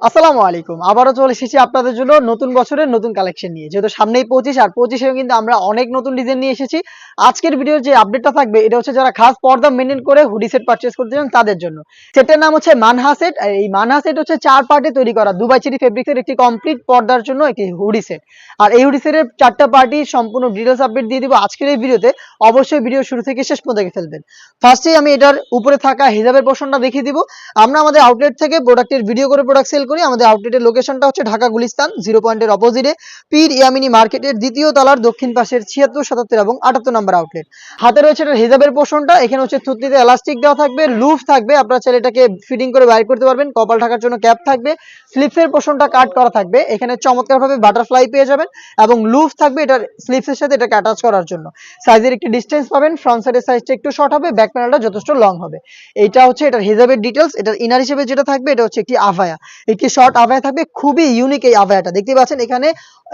আসসালামু আলাইকুম। আবারও চলে এসেছি আপনাদের জন্য নতুন বছরের নতুন কালেকশন নিয়ে। যেহেতু সামনেই ২৫ আর ২৫ এও কিন্তু আমরা অনেক নতুন ডিজাইন নিয়ে এসেছি। আজকের ভিডিওর যে আপডেটটা থাকবে এটা হচ্ছে যারা খাস পর্দা মেইনটেইন করে হুডি সেট পারচেজ করতে চান তাদের জন্য। সেটের নাম হচ্ছে মানহা সেট। আর এই মানহা সেট হচ্ছে ৪ পার্টে তৈরি করা দুবাই চেরি ফেব্রিক্স এর একটি কমপ্লিট পর্দার জন্য একটি হুডি সেট। আর এই হুডি সেটের ৪টা পার্টি সম্পূর্ণ ডিটেইলস আপডেট দিয়ে দিব আজকের এই ভিডিওতে। অবশ্যই ভিডিও শুরু থেকে শেষ পর্যন্ত দেখে ফেলবেন। ফার্স্টেই আমি এটার উপরে থাকা হিজাবের পোরশনটা দেখিয়ে দিব। আমরা আমাদের আউটলেট থেকে প্রোডাক্টের ভিডিও করে প্রোডাক্ট সেল করি। আমাদের আউটলেটের লোকেশনটা হচ্ছে ঢাকা গুলিস্তান 0 পয়েন্টের অপোজিটে পীর ইয়ামিনী মার্কেটের দ্বিতীয় তলার দক্ষিণ পাশের ৭৬, ৭৭ এবং ৭৮ নম্বর আউটলেট। হাতে রয়েছে এটার হিজাবের পোরশনটা। এখানে হচ্ছে থুতনিতে এলাস্টিক দেওয়া থাকবে, লুফ থাকবে, আপনারা চাইলে এটাকে ফিটিং করে বাইর করতে পারবেন। কপাল ঢাকার জন্য ক্যাপ থাকবে, স্লিপসের পোরশনটা কাট করা থাকবে। এখানে চমৎকারভাবে বাটারফ্লাই পেয়ে যাবেন এবং লুফ থাকবে এটার স্লিপসের সাথে এটাকে অ্যাটাচ করার জন্য। সাইজের একটি ডিসটেন্স পাবেন, ফ্রন্ট সাইডের সাইজটা একটু শর্ট হবে, ব্যাক প্যানেলটা যথেষ্ট লং হবে। এইটা হচ্ছে এটার হিজাবের ডিটেলস। এটার ইনার হিসেবে যেটা থাকবে এটা হচ্ছে একটি আভায়া, একটি শর্ট আভায়া থাকবে, খুবই ইউনিক এই আভায়াটা। দেখতে পাচ্ছেন এখানে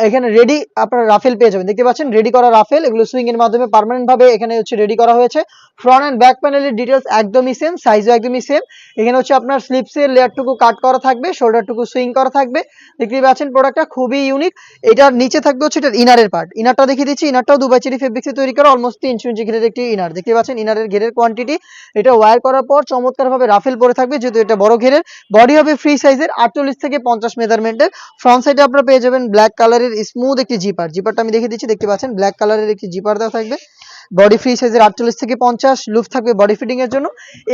এখানে রেডি আপনারা রাফেল পেয়ে যাবেন। দেখতে পাচ্ছেন রেডি করা রাফেল, এগুলো সুইং এর মাধ্যমে পার্মানেন্ট ভাবে এখানে হচ্ছে রেডি করা হয়েছে। ফ্রন্ট এন্ড ব্যাক প্যানেলের ডিটেলস একদমই সেম, সাইজও একদমই সেম। এখানে হচ্ছে আপনার স্লিপসের লেয়ারটুকু কাট করা থাকবে, শোল্ডারটুকু সুইং করা থাকবে। দেখতে পাচ্ছেন প্রোডাক্টটা খুবই ইউনিক। এটার নিচে থাকবে হচ্ছে এটার ইনারের পার্ট। ইনারটা দেখিয়ে দিচ্ছি। ইনারটাও দুবাই চেরি ফেব্রিক্সে তৈরি করা অলমোস্ট 3 ইঞ্চি ঘেরের একটি ইনার। দেখতে পাচ্ছেন ইনারের ঘেরের কোয়ান্টিটি। এটা ওয়্যার করার পর চমৎকারভাবে রাফেল পরে থাকবে, যেহেতু এটা বড় ঘেরের। বডি হবে ফ্রি সাইজের 48 থেকে 50 মেজারমেন্টের। ফ্রন্ট সাইডে আপনারা পেয়ে যাবেন ব্ল্যাক কালারের স্মুথ একটি জিপার। জিপারটা আমি দেখিয়ে দিচ্ছি। দেখতে পাচ্ছেন ব্ল্যাক কালারের একটি জিপার দেওয়া থাকবে। বডি ফ্রি সাইজের 48 থেকে 50, লুফ থাকবে বডি ফিটিং এর জন্য।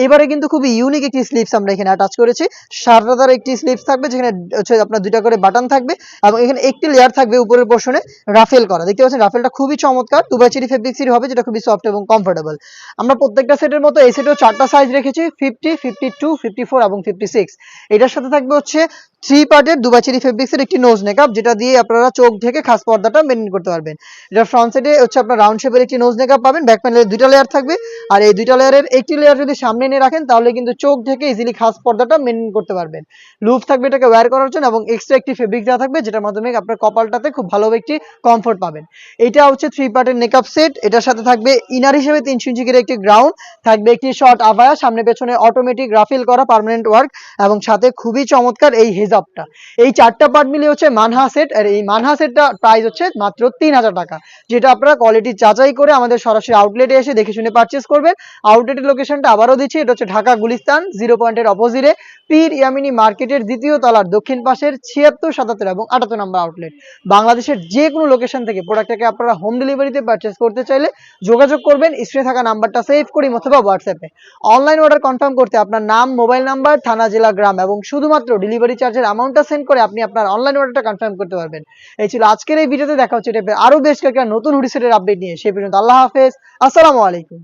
এবারে কিন্তু খুবই ইউনিক একটি স্লিপস আমরা এখানে অ্যাটাচ করেছি। সাদাদার একটি স্লিপস থাকবে, যেখানে হচ্ছে আপনার দুইটা করে বাটন থাকবে এবং এখানে একটি লেয়ার থাকবে উপরের পোরশনে রাফেল করা। দেখতে পাচ্ছেন রাফেলটা খুবই চমৎকার, দুবাই চেরি ফেব্রিক্সের হবে, যেটা খুবই সফট এবং কমফোর্টেবল। আমরা প্রত্যেকটা সেটের মতো এই সেটেও 4টা সাইজ রেখেছি, 50, 52, 54 এবং 56। এটার সাথে থাকবে হচ্ছে 3 পার্টের দুবাই চেরি ফেব্রিক্স এর একটি নোজ নেকআপ, যেটা দিয়ে আপনারা চোখ ঢেকে খাস পর্দাটা মেইনটেইন করতে পারবেন। এটা ফ্রন্ট সাইডে হচ্ছে আপনার রাউন্ড শেপের একটি নোজ নেকআপ পাবেন, ব্যাক প্যানেলে দুইটা লেয়ার থাকবে। আর এই দুইটা লেয়ারের একটি লেয়ার যদি সামনে এনে রাখেন তাহলে কিন্তু চোখ ঢেকে ইজিলি খাস পর্দাটা মেইনটেইন করতে পারবেন। লুপ থাকবে এটাকে ওয়্যার করার জন্য এবং এক্সট্রা একটি ফেব্রিক দেওয়া থাকবে, যেটার মাধ্যমে আপনার কপালটাতে খুব ভালোভাবে একটি কমফোর্ট পাবেন। এটা হচ্ছে 3 পার্টের নেকআপ সেট। এটার সাথে থাকবে ইনার হিসেবে 3 ইঞ্চি করে একটি গ্রাউন্ড থাকবে, একটি শর্ট আভায়া, সামনে পেছনে অটোমেটিক রাফেল করা পার্মানেন্ট ওয়ার্ক এবং সাথে খুবই চমৎকার এই হিজাবটা। এই 4টা পার্ট মিলে হচ্ছে মানহা সেট। আর এই মানহা সেটটা প্রাইস হচ্ছে মাত্র 3000 টাকা, যেটা আপনারা কোয়ালিটি যাচাই করে আমাদের সরাসরি আউটলেটে এসে দেখে শুনে পারচেজ করবেন। আউটলেটের লোকেশনটা আবারও দিচ্ছি, এটা হচ্ছে ঢাকা গুলিস্তান 0 পয়েন্টের অপোজিটে পীর ইয়ামিনী মার্কেটের দ্বিতীয় তলার দক্ষিণ পাশের 76, 77 এবং 78 নম্বর আউটলেট। বাংলাদেশের যে কোনো লোকেশন থেকে প্রোডাক্টটাকে আপনারা হোম ডেলিভারিতে পারচেজ করতে চাইলে যোগাযোগ করবেন স্ক্রিনে থাকা নাম্বারটা সেভ করি অথবা হোয়াটসঅ্যাপে। অনলাইন অর্ডার কনফার্ম করতে আপনার নাম, মোবাইল নাম্বার, থানা, জেলা, গ্রাম এবং শুধুমাত্র ডেলিভারি চার্জের অ্যামাউন্টটা সেন্ড করে আপনি আপনার অনলাইন অর্ডারটা কনফার্ম করতে পারবেন। এই ছিল আজকের এই ভিডিওতে। দেখা হচ্ছে এটা আরো বেশ কয়েকটা নতুন হুডি সেটের আপডেট নিয়ে। সেই পর্যন্ত আল্লাহ হাফেজ, আসসালামু আলাইকুম।